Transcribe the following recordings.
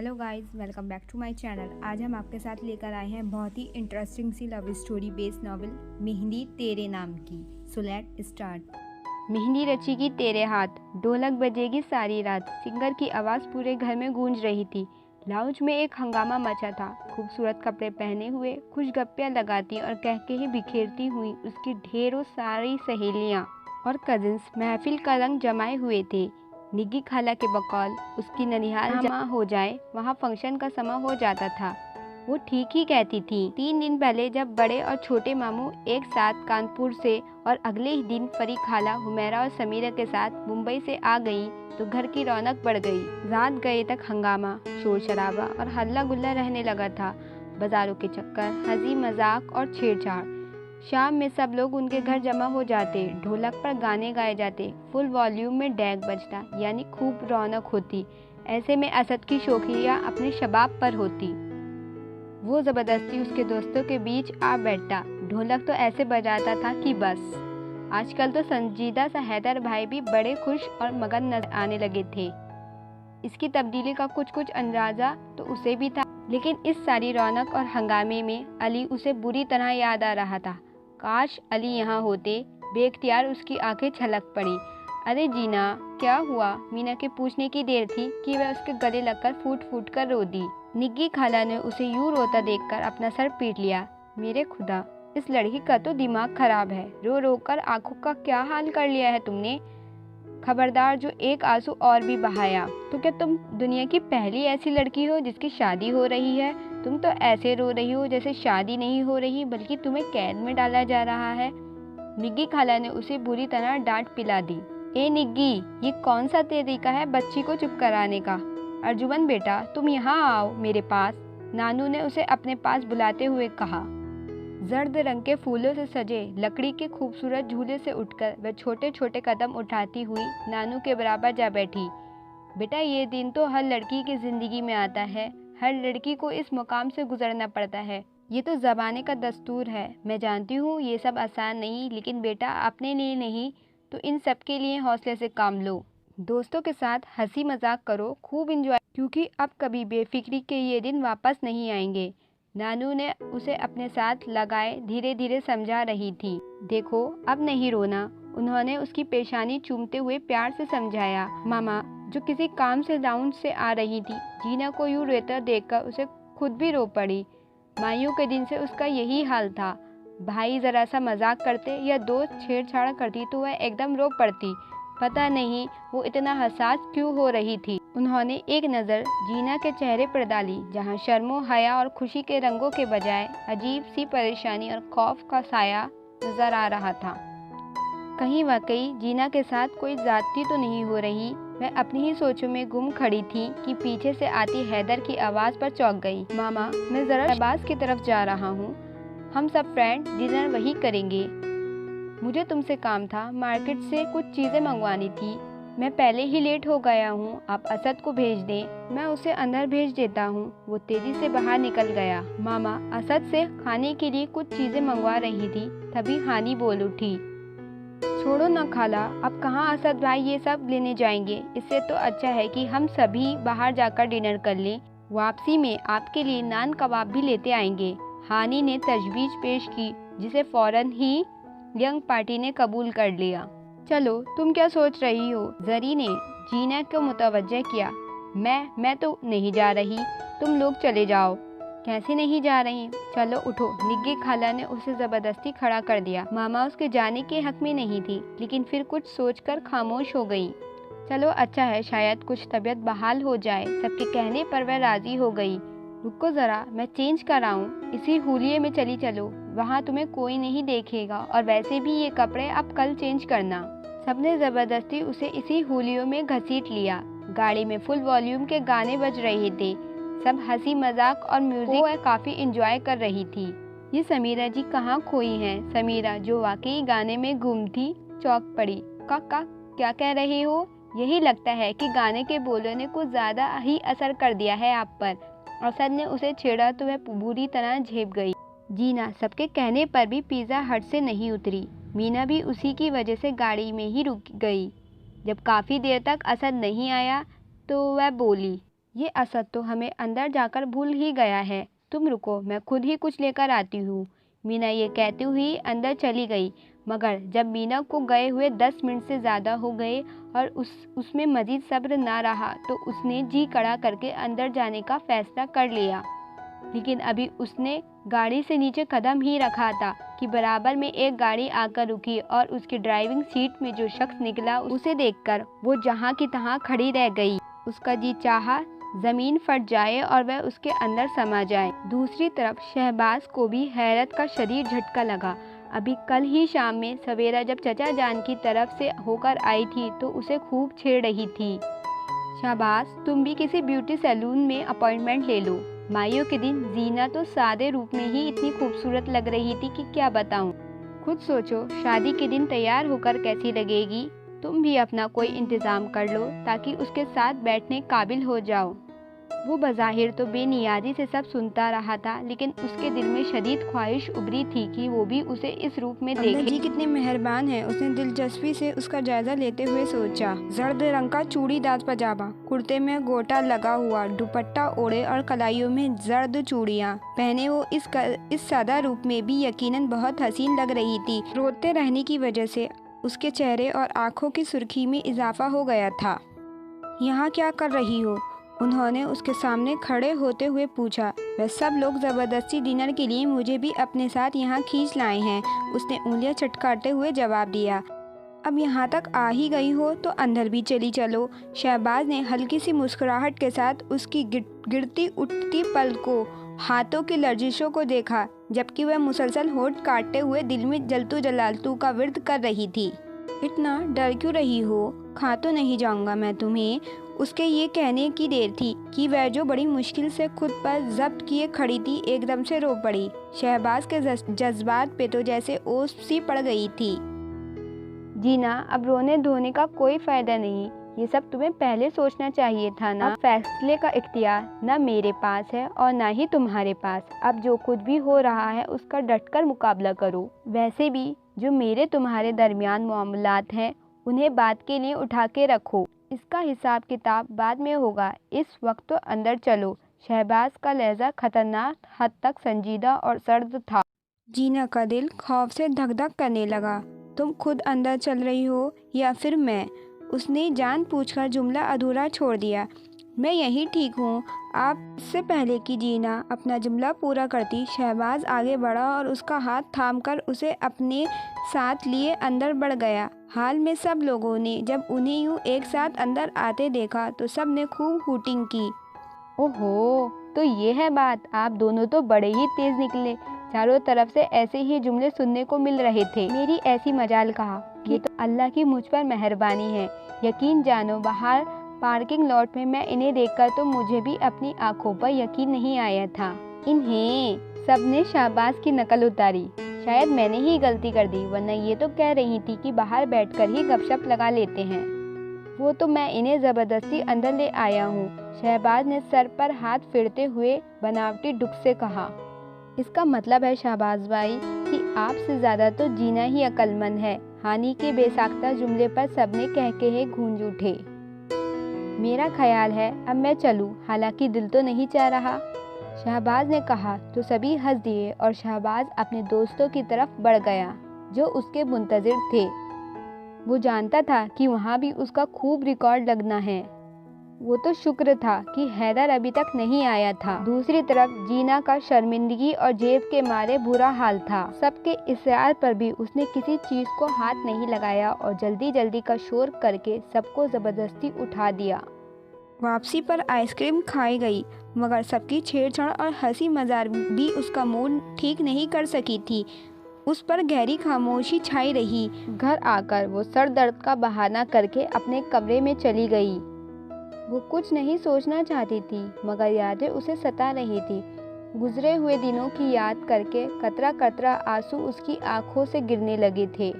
Hello guys, welcome back to my channel. आज हम आपके साथ लेकर आए हैं बहुत ही इंटरेस्टिंग सी love story based novel Mehndi Tere Naam Ki. So let start. मेहंदी रचेगी तेरे हाथ, ढोलक बजेगी सारी रात, सिंगर की आवाज़ पूरे घर में गूंज रही थी। लाउंज में एक हंगामा मचा था। खूबसूरत कपड़े पहने हुए, खुश गप्पियाँ लगाती और कह के ही बिखेरती हुई उसकी ढेरों सारी सहेलियाँ और कजिन्स महफिल का रंग जमाए हुए थे। निग्गी खाला के बकौल उसकी ननिहाल जमा हो जाए वहाँ फंक्शन का समय हो जाता था। वो ठीक ही कहती थी। 3 दिन पहले जब बड़े और छोटे मामू एक साथ कानपुर से और अगले ही दिन फरी खाला हुमैरा और समीरा के साथ मुंबई से आ गई तो घर की रौनक बढ़ गई। रात गए तक हंगामा, शोर शराबा और हल्ला गुल्ला रहने लगा था। बाजारों के चक्कर, हंसी मजाक और छेड़छाड़। शाम में सब लोग उनके घर जमा हो जाते, ढोलक पर गाने गाए जाते, फुल वॉल्यूम में डैग बजता, यानी खूब रौनक होती। ऐसे में असद की शौकिया अपने शबाब पर होती। वो ज़बरदस्ती उसके दोस्तों के बीच आ बैठता। ढोलक तो ऐसे बजाता था कि बस। आजकल तो संजीदा सा हैदर भाई भी बड़े खुश और मगन नजर आने लगे थे। इसकी तब्दीली का कुछ कुछ अंदाजा तो उसे भी था, लेकिन इस सारी रौनक और हंगामे में अली उसे बुरी तरह याद आ रहा था। काश अली यहाँ होते। बेख्तियार उसकी आंखें छलक पड़ी। अरे जीना, क्या हुआ? मीना के पूछने की देर थी कि वह उसके गले लगकर फूट फूट कर रो दी। निग्गी खाला ने उसे यूं रोता देखकर अपना सर पीट लिया। मेरे खुदा, इस लड़की का तो दिमाग खराब है। रो रो कर आंखों का क्या हाल कर लिया है तुमने? खबरदार, जो एक आंसू और भी बहाया तो क्या तुम दुनिया की पहली ऐसी लड़की हो जिसकी शादी हो रही है? तुम तो ऐसे रो रही हो जैसे शादी नहीं हो रही बल्कि तुम्हें कैद में डाला जा रहा है। निग्गी खाला ने उसे बुरी तरह डांट पिला दी। ए निग्गी, ये कौन सा तरीका है बच्ची को चुप कराने का? अर्जुमन बेटा, तुम यहाँ आओ मेरे पास, नानू ने उसे अपने पास बुलाते हुए कहा। जर्द रंग के फूलों से सजे लकड़ी के खूबसूरत झूले से उठकर वह छोटे छोटे कदम उठाती हुई नानू के बराबर जा बैठी। बेटा, ये दिन तो हर लड़की की जिंदगी में आता है। हर लड़की को इस मुकाम से गुजरना पड़ता है। ये तो ज़माने का दस्तूर है। मैं जानती हूँ ये सब आसान नहीं, लेकिन बेटा अपने लिए नहीं तो इन सब के लिए हौसले से काम लो। दोस्तों के साथ हंसी मजाक करो, खूब इंजॉय, क्योंकि अब कभी बेफिक्री के ये दिन वापस नहीं आएंगे। नानू ने उसे अपने साथ लगाए धीरे धीरे समझा रही थी। देखो, अब नहीं रोना, उन्होंने उसकी पेशानी चूमते हुए प्यार से समझाया। मामा, जो किसी काम से राउंड से आ रही थी, जीना को यूं रोता देखकर उसे खुद भी रो पड़ी। माइयों के दिन से उसका यही हाल था। भाई जरा सा मजाक करते या दोस्त छेड़छाड़ करती तो वह एकदम रो पड़ती। पता नहीं वो इतना हसास क्यों हो रही थी। उन्होंने एक नज़र जीना के चेहरे पर डाली, जहां शर्मो हया और खुशी के रंगों के बजाय अजीब सी परेशानी और खौफ का साया नजर आ रहा था। कहीं वाकई जीना के साथ कोई ज्यादती तो नहीं हो रही? वह अपनी ही सोचों में गुम खड़ी थी कि पीछे से आती हैदर की आवाज़ पर चौंक गई। मामा, मैं ज़रा शहबाज की तरफ जा रहा हूँ। हम सब फ्रेंड डिनर वही करेंगे। मुझे तुमसे काम था, मार्केट से कुछ चीज़ें मंगवानी थी। मैं पहले ही लेट हो गया हूँ, आप असद को भेज दें। मैं उसे अंदर भेज देता हूँ। वो तेजी से बाहर निकल गया। मामा असद से खाने के लिए कुछ चीज़ें मंगवा रही थी, तभी हानी बोल उठी। छोड़ो ना खाला, अब कहाँ असद भाई ये सब लेने जाएंगे। इससे तो अच्छा है कि हम सभी बाहर जाकर डिनर कर लें। वापसी में आपके लिए नान कबाब भी लेते आएंगे। हानी ने तजवीज़ पेश की, जिसे फौरन ही यंग पार्टी ने कबूल कर लिया। चलो, तुम क्या सोच रही हो? जरी ने जीना को मुतवज्जह किया। मैं तो नहीं जा रही, तुम लोग चले जाओ। कैसे नहीं जा रही? चलो उठो। निग्गी खाला ने उसे जबरदस्ती खड़ा कर दिया। मामा उसके जाने के हक में नहीं थी, लेकिन फिर कुछ सोचकर खामोश हो गई। चलो अच्छा है, शायद कुछ तबीयत बहाल हो जाए। सबके कहने पर वह राजी हो गई। रुको ज़रा, मैं चेंज कराऊं। इसी हुलिये में चली चलो, वहाँ तुम्हें कोई नहीं देखेगा, और वैसे भी ये कपड़े अब कल चेंज करना। सबने ज़बरदस्ती उसे इसी हुलियों में घसीट लिया। गाड़ी में फुल वॉल्यूम के गाने बज रहे थे। सब हंसी मजाक और म्यूजिक को काफ़ी इंजॉय कर रही थी। ये समीरा जी कहाँ खोई हैं? समीरा, जो वाकई गाने में गुम थी, चौंक पड़ी। काका, क्या कह रहे हो? यही लगता है कि गाने के बोलों ने कुछ ज़्यादा ही असर कर दिया है आप पर। असद ने उसे छेड़ा तो वह बुरी तरह झेप गई। जीना सबके कहने पर भी पिज़्ज़ा हट से नहीं उतरी। मीना भी उसी की वजह से गाड़ी में ही रुक गई। जब काफ़ी देर तक असद नहीं आया तो वह बोली, ये असद तो हमें अंदर जाकर भूल ही गया है। तुम रुको, मैं खुद ही कुछ लेकर आती हूँ। मीना ये कहती हुई अंदर चली गई, मगर जब मीना को गए हुए 10 मिनट से ज़्यादा हो गए और उसमें मज़ीद सब्र ना रहा तो उसने जी कड़ा करके अंदर जाने का फ़ैसला कर लिया। लेकिन अभी उसने गाड़ी से नीचे कदम ही रखा था कि बराबर में एक गाड़ी आकर रुकी और उसकी ड्राइविंग सीट में जो शख्स निकला उसे देखकर वो जहाँ की तहाँ खड़ी रह गई। उसका जी चाहा ज़मीन फट जाए और वह उसके अंदर समा जाए। दूसरी तरफ शहबाज को भी हैरत का शदीद झटका लगा। अभी कल ही शाम में सवेरा जब चचा जान की तरफ से होकर आई थी तो उसे खूब छेड़ रही थी, शाबाश, तुम भी किसी ब्यूटी सैलून में अपॉइंटमेंट ले लो। माइयों के दिन जीना तो सादे रूप में ही इतनी खूबसूरत लग रही थी कि क्या बताऊं। खुद सोचो शादी के दिन तैयार होकर कैसी लगेगी। तुम भी अपना कोई इंतज़ाम कर लो ताकि उसके साथ बैठने काबिल हो जाओ। वो बज़ाहिर तो बेनियाजी से सब सुनता रहा था, लेकिन उसके दिल में शदीद ख्वाहिश उभरी थी कि वो भी उसे इस रूप में देखे। जी कितने मेहरबान है, उसने दिलचस्पी से उसका जायजा लेते हुए सोचा। जर्द रंग का चूड़ीदार पजामा, कुर्ते में गोटा लगा हुआ, दुपट्टा ओढ़े और कलाइयों में जर्द चूड़ियाँ पहने वो इस सादा रूप में भी यकीनन बहुत हसीन लग रही थी। रोते रहने की वजह से उसके चेहरे और आँखों की सुर्खी में इजाफा हो गया था। यहाँ क्या कर रही हो? उन्होंने उसके सामने खड़े होते हुए पूछा। वह सब लोग ज़बरदस्ती डिनर के लिए मुझे भी अपने साथ यहाँ खींच लाए हैं, उसने उंगलियां चटकाते हुए जवाब दिया। अब यहाँ तक आ ही गई हो तो अंदर भी चली चलो। शहबाज ने हल्की सी मुस्कुराहट के साथ उसकी गिरती उठती पलकों, हाथों की लर्जिशों को देखा, जबकि वह मुसलसल होठ काटते हुए दिल में जलतू जलालतू का विर्द कर रही थी। इतना डर क्यों रही हो? खा तो नहीं जाऊंगा मैं तुम्हें। उसके ये कहने की देर थी कि वह जो बड़ी मुश्किल से खुद पर जब्त किए खड़ी थी एकदम से रो पड़ी। शहबाज के जज्बात पे तो जैसे ओस सी पड़ गई थी। जीना, अब रोने धोने का कोई फायदा नहीं, ये सब तुम्हें पहले सोचना चाहिए था ना। अब फैसले का इख्तियार न मेरे पास है और न ही तुम्हारे पास। अब जो कुछ भी हो रहा है उसका डटकर मुकाबला करो। वैसे भी जो मेरे तुम्हारे दरमियान मामलात हैं उन्हें बात के लिए उठा के रखो, इसका हिसाब किताब बाद में होगा। इस वक्त तो अंदर चलो। शहबाज का लहजा खतरनाक हद तक संजीदा और सर्द था। जीना का दिल खौफ से धक धक करने लगा। तुम खुद अंदर चल रही हो या फिर मैं? उसने जानबूझकर जुमला अधूरा छोड़ दिया। मैं यही ठीक हूँ। आप इससे पहले कि जीना अपना जुमला पूरा करती, शहबाज आगे बढ़ा और उसका हाथ थामकर उसे अपने साथ लिए अंदर बढ़ गया। हाल में सब लोगों ने जब उन्हें यूँ एक साथ अंदर आते देखा तो सब ने खूब हूटिंग की। ओहो, तो ये है बात। आप दोनों तो बड़े ही तेज निकले। चारों तरफ से ऐसे ही जुमले सुनने को मिल रहे थे। मेरी ऐसी मजाल कहा, ये तो अल्लाह की मुझ पर मेहरबानी है। यकीन जानो, बाहर पार्किंग लॉट में मैं इन्हें देखकर तो मुझे भी अपनी आंखों पर यकीन नहीं आया था। इन्हें सबने शहबाज की नकल उतारी। शायद मैंने ही गलती कर दी, वरना ये तो कह रही थी कि बाहर बैठकर ही गपशप लगा लेते हैं। वो तो मैं इन्हें ज़बरदस्ती अंदर ले आया हूँ। शहबाज ने सर पर हाथ फेरते हुए बनावटी दुख से कहा। इसका मतलब है शहबाज भाई कि आपसे ज़्यादा तो जीना ही अक्लमंद है। हानि के बेसाख्ता जुमले पर सबने कह के गूंज उठे। मेरा ख्याल है अब मैं चलूँ, हालांकि दिल तो नहीं चाह रहा, शहबाज ने कहा तो सभी हंस दिए और शहबाज अपने दोस्तों की तरफ बढ़ गया जो उसके मुंतजिर थे। वो जानता था कि वहाँ भी उसका खूब रिकॉर्ड लगना है। वो तो शुक्र था कि हैदर अभी तक नहीं आया था। दूसरी तरफ जीना का शर्मिंदगी और जेब के मारे बुरा हाल था। सबके इसरार पर भी उसने किसी चीज़ को हाथ नहीं लगाया और जल्दी जल्दी का शोर करके सबको ज़बरदस्ती उठा दिया। वापसी पर आइसक्रीम खाई गई, मगर सबकी छेड़छाड़ और हंसी मजाक भी उसका मूड ठीक नहीं कर सकी थी। उस पर गहरी खामोशी छाई रही। घर आकर वो सर दर्द का बहाना करके अपने कमरे में चली गई। वो कुछ नहीं सोचना चाहती थी, मगर यादें उसे सता रही थी। गुजरे हुए दिनों की याद करके कतरा कतरा आंसू उसकी आंखों से गिरने लगे थे।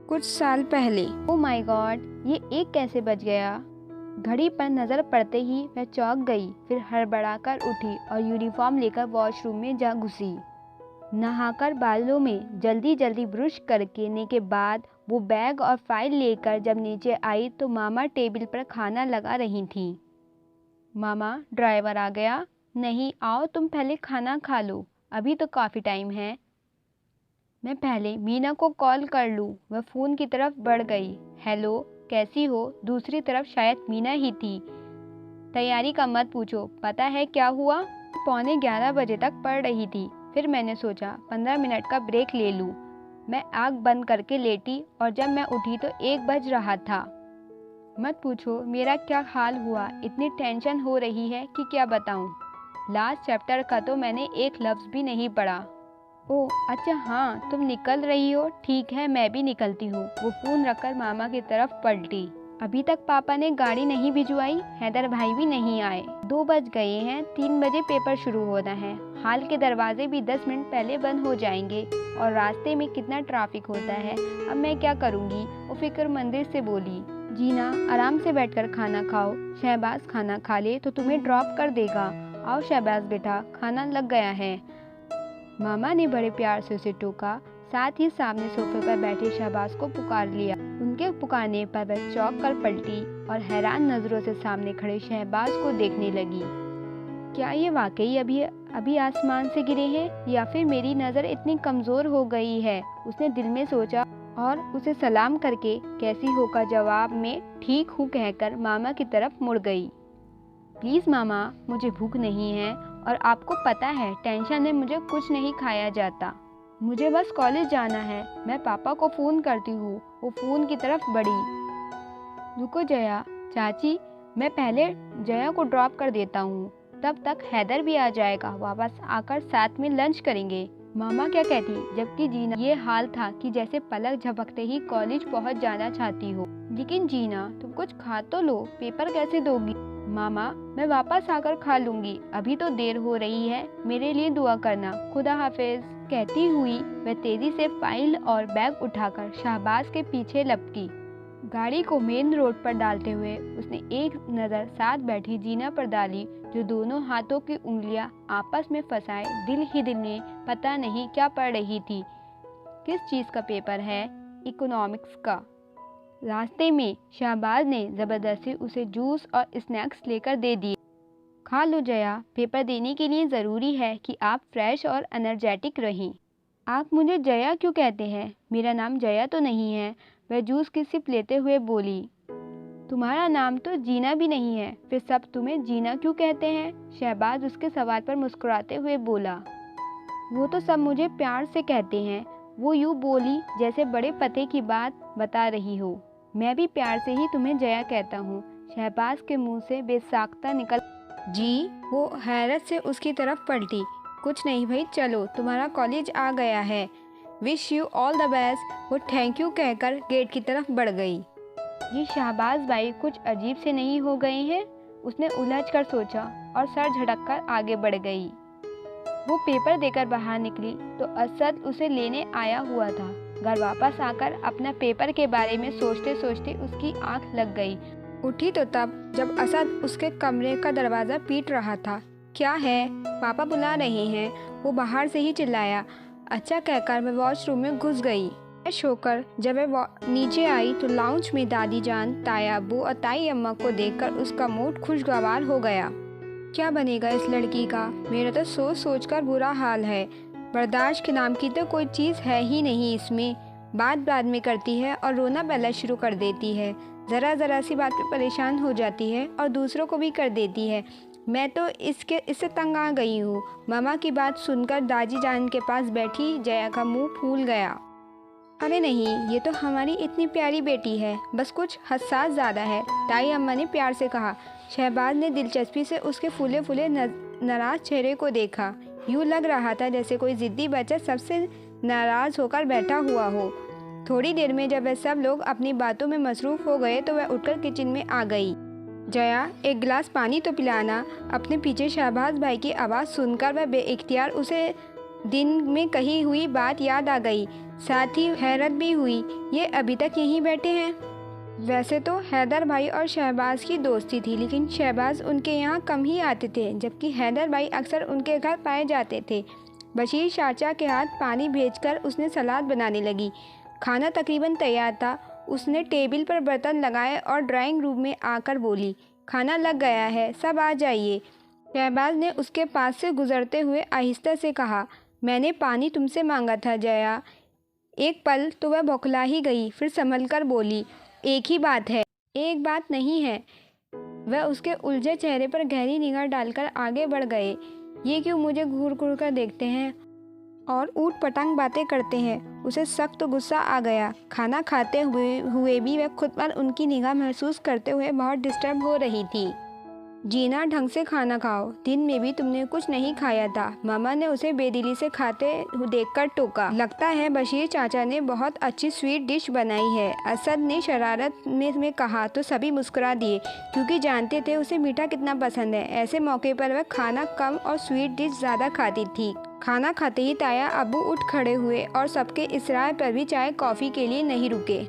कुछ साल पहले। ओह माय गॉड, ये एक कैसे बज गया? घड़ी पर नज़र पड़ते ही वह चौंक गई, फिर हड़बड़ाकर उठी और यूनिफॉर्म लेकर वॉशरूम में जा घुसी। नहाकर बालों में जल्दी जल्दी ब्रश करने के बाद वो बैग और फाइल लेकर जब नीचे आई तो मामा टेबल पर खाना लगा रही थीं। मामा, ड्राइवर आ गया? नहीं, आओ तुम पहले खाना खा लो, अभी तो काफ़ी टाइम है। मैं पहले मीना को कॉल कर लूँ। वह फ़ोन की तरफ बढ़ गई। हेलो, कैसी हो? दूसरी तरफ शायद मीना ही थी। तैयारी का मत पूछो, पता है क्या हुआ? 11:15 बजे तक पढ़ रही थी, फिर मैंने सोचा 15 मिनट का ब्रेक ले लूँ। मैं आँख बंद करके लेटी और जब मैं उठी तो 1 बज रहा था। मत पूछो मेरा क्या हाल हुआ, इतनी टेंशन हो रही है कि क्या बताऊँ। लास्ट चैप्टर का तो मैंने एक लफ्ज़ भी नहीं पढ़ा। ओह अच्छा हाँ, तुम निकल रही हो, ठीक है मैं भी निकलती हूँ। वो फ़ोन रखकर मामा की तरफ पलटी। अभी तक पापा ने गाड़ी नहीं भिजवाई, हैदर भाई भी नहीं आए। 2 बज गए हैं, 3 बजे पेपर शुरू होना है। हाल के दरवाजे भी 10 मिनट पहले बंद हो जाएंगे और रास्ते में कितना ट्रैफिक होता है। अब मैं क्या करूँगी? वो फिक्रमंदी से बोली। जीना, आराम से बैठकर खाना खाओ। शहबाज खाना खा ले तो तुम्हें ड्रॉप कर देगा। आओ शहबाज बेटा, खाना लग गया है। मामा ने बड़े प्यार से उसे टोका, साथ ही सामने सोफे पर बैठे शहबाज को पुकार लिया। उनके पुकारने पर वह चौंक कर पलटी और हैरान नजरों से सामने खड़े शहबाज को देखने लगी। क्या ये वाकई अभी आसमान से गिरे हैं या फिर मेरी नज़र इतनी कमज़ोर हो गई है? उसने दिल में सोचा और उसे सलाम करके कैसी हो का जवाब में ठीक हूँ कहकर मामा की तरफ मुड़ गई। प्लीज़ मामा, मुझे भूख नहीं है और आपको पता है टेंशन में मुझे कुछ नहीं खाया जाता। मुझे बस कॉलेज जाना है, मैं पापा को फ़ोन करती हूँ। वो फ़ोन की तरफ बढ़ी। रुको जया, चाची, मैं पहले जया को ड्रॉप कर देता हूँ, तब तक हैदर भी आ जाएगा। वापस आकर साथ में लंच करेंगे। मामा क्या कहती, जबकि जीना ये हाल था कि जैसे पलक झपकते ही कॉलेज पहुँच जाना चाहती हो। लेकिन जीना, तुम कुछ खा तो लो, पेपर कैसे दोगी? मामा, मैं वापस आकर खा लूँगी, अभी तो देर हो रही है। मेरे लिए दुआ करना, खुदा हाफिज। कहती हुई वह तेजी से फाइल और बैग उठाकर शहबाज के पीछे लपकी। गाड़ी को मेन रोड पर डालते हुए उसने एक नज़र साथ बैठी जीना पर डाली, जो दोनों हाथों की उंगलियां आपस में फंसाए दिल ही दिल में पता नहीं क्या पढ़ रही थी। किस चीज़ का पेपर है? इकोनॉमिक्स का। रास्ते में शहबाज ने ज़बरदस्ती उसे जूस और स्नैक्स लेकर दे दिए। खा लो जया, पेपर देने के लिए ज़रूरी है कि आप फ्रेश और एनर्जेटिक रहें। आप मुझे जया क्यों कहते हैं? मेरा नाम जया तो नहीं है। वह जूस की सिप लेते हुए बोली। तुम्हारा नाम तो जीना भी नहीं है, फिर सब तुम्हें जीना क्यों कहते हैं? शहबाज उसके सवाल पर मुस्कुराते हुए बोला। वो तो सब मुझे प्यार से कहते हैं। वो यूँ बोली जैसे बड़े पते की बात बता रही हो। मैं भी प्यार से ही तुम्हें जया कहता हूँ। शहबाज के मुंह से बेसाख्ता निकल। जी, वो हैरत से उसकी तरफ पलटी। कुछ नहीं भाई, चलो तुम्हारा कॉलेज आ गया है, wish you all the best. वो थैंक यू कहकर गेट की तरफ बढ़ गई। ये शहबाज भाई कुछ अजीब से नहीं हो गए हैं? उसने उलझ कर सोचा और सर झटक कर आगे बढ़ गई। वो पेपर देकर बाहर निकली तो असद उसे लेने आया हुआ था। घर वापस आकर अपना पेपर के बारे में सोचते सोचते उसकी आंख लग गई। उठी तो तब जब असद उसके कमरे का दरवाज़ा पीट रहा था। क्या है? पापा बुला रहे हैं, वो बाहर से ही चिल्लाया। अच्छा कहकर मैं वॉशरूम में घुस गई। फ्रेश होकर जब वह नीचे आई तो लाउंज में दादी जान, ताया अब्बू और ताई अम्मा को देखकर उसका मूड खुशगवार हो गया। क्या बनेगा इस लड़की का? मेरा तो सोच सोच कर बुरा हाल है। बर्दाश्त के नाम की तो कोई चीज़ है ही नहीं इसमें। बात बाद में करती है और रोना पहला शुरू कर देती है। ज़रा सी बात पे परेशान हो जाती है और दूसरों को भी कर देती है। मैं तो इससे तंग आ गई हूँ। मामा की बात सुनकर दादी जान के पास बैठी जया का मुंह फूल गया। अरे नहीं, ये तो हमारी इतनी प्यारी बेटी है, बस कुछ हसास ज़्यादा है, ताई अम्मा ने प्यार से कहा। शहबाज ने दिलचस्पी से उसके फूले फूले नाराज़ चेहरे को देखा। यूँ लग रहा था जैसे कोई ज़िद्दी बच्चा सबसे नाराज़ होकर बैठा हुआ हो। थोड़ी देर में जब वह सब लोग अपनी बातों में मसरूफ़ हो गए तो वह उठकर किचन में आ गई। जया, एक गिलास पानी तो पिलाना। अपने पीछे शहबाज भाई की आवाज़ सुनकर वह बेइख्तियार उसे दिन में कही हुई बात याद आ गई। साथ ही हैरत भी हुई, ये अभी तक यहीं बैठे हैं। वैसे तो हैदर भाई और शहबाज की दोस्ती थी, लेकिन शहबाज उनके यहाँ कम ही आते थे, जबकि हैदर भाई अक्सर उनके घर पाए जाते थे। बशीर चाचा के हाथ पानी भेजकर उसने सलाद बनाने लगी। खाना तकरीबन तैयार था। उसने टेबल पर बर्तन लगाए और ड्राइंग रूम में आकर बोली, खाना लग गया है, सब आ जाइए। शहबाज ने उसके पास से गुजरते हुए आहिस्ता से कहा, मैंने पानी तुमसे मांगा था जया। एक पल तो वह बौखला ही गई, फिर संभल कर बोली, एक ही बात है। एक बात नहीं है। वह उसके उलझे चेहरे पर गहरी निगाह डालकर आगे बढ़ गए। ये क्यों मुझे घूर घूर कर देखते हैं और ऊट पटांग बातें करते हैं। उसे सख्त गुस्सा आ गया। खाना खाते हुए भी वह खुद पर उनकी निगाह महसूस करते हुए बहुत डिस्टर्ब हो रही थी। जीना, ढंग से खाना खाओ, दिन में भी तुमने कुछ नहीं खाया था। मामा ने उसे बेदिली से खाते देखकर टोका। लगता है बशीर चाचा ने बहुत अच्छी स्वीट डिश बनाई है, असद ने शरारत में कहा तो सभी मुस्कुरा दिए, क्योंकि जानते थे उसे मीठा कितना पसंद है। ऐसे मौके पर वह खाना कम और स्वीट डिश ज़्यादा खाती थी। खाना खाते ही ताया अब्बू उठ खड़े हुए और सबके इसरार पर भी चाय कॉफ़ी के लिए नहीं रुके।